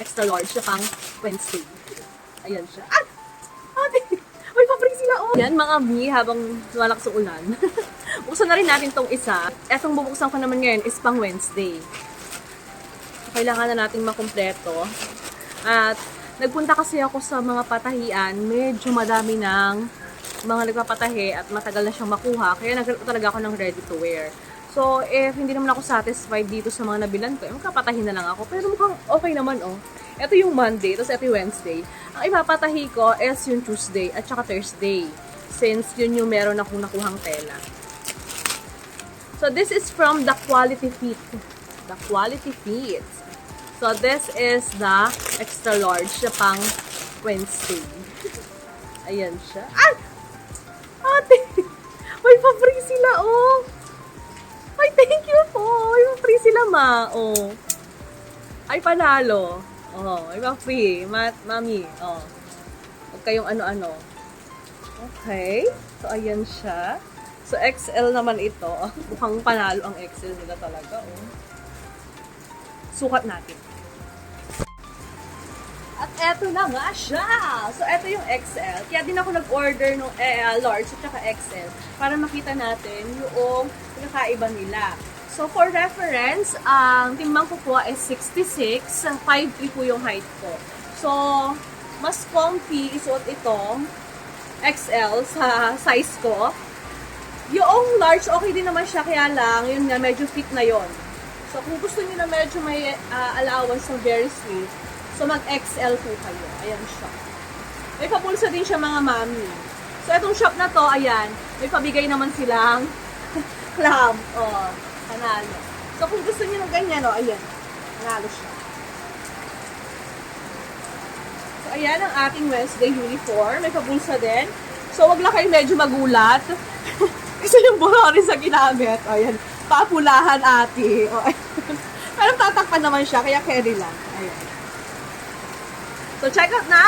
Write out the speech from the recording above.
extra large siya pang Wednesday. Ayan siya. Ah! Ate! May pa-free sila, oh! Yan, mga mi, habang lumalakas ang ulan. Buksan na rin natin tong isa. Etong bubuksan ko naman ngayon is pang Wednesday. So, kailangan na nating makumpleto. At nagpunta kasi ako sa mga patahian. Medyo madami ng mga nagpapatahi at matagal na siyang makuha. Kaya nagkaroon talaga ako ng ready to wear. So, if hindi naman ako satisfied dito sa mga nabilan ko, magkapatahi na lang ako. Pero mukhang okay naman, oh. Ito yung Monday, tapos ito yung Wednesday. Ang ipapatahi ko is yung Tuesday at saka Thursday. Since yun yung meron akong nakuhang tela. So, this is from the Quality Fit. The Quality Fit. So, this is the extra large siya pang Wednesday. Ayan siya. Ay! Ate! May pa-free sila, oh! Ay, thank you po! May pa-free sila, ma. Oh. Ay, panalo. Oh, may pa-free. Mami. Oh. Huwag kayong ano-ano. Okay. So, ayan siya. So, XL naman ito. Mukhang panalo ang XL nila talaga, oh. Sukat natin. At eto na nga siya! So, eto yung XL. Kaya din ako nag-order ng large at saka XL para makita natin yung pinakaiba nila. So, for reference, ang timbang ko po is 66. 5'3 po yung height ko. So, mas comfy isuot itong XL sa size ko. Yung large, okay din naman siya. Kaya lang, yun nga, medyo fit na yon. So, kung gusto niyo na medyo may allowance ng very sweet, so, mag-XL po kayo. Ayan siya. May papulsa din siya, mga mami. So, itong shop na to, ayan, may pabigay naman silang clam. Oh, panalo. So, kung gusto niyo ng ganyan, oh, ayan, panalo siya. So, ayan ang ating Wednesday uniform. May papulsa din. So, wag lang kayo medyo magulat. Kasi yung bulo rin sa ginamit. Oh, ayan, papulahan ate. Oh, pero tatakpan naman siya, kaya carry lang. Ayan. So, check out na!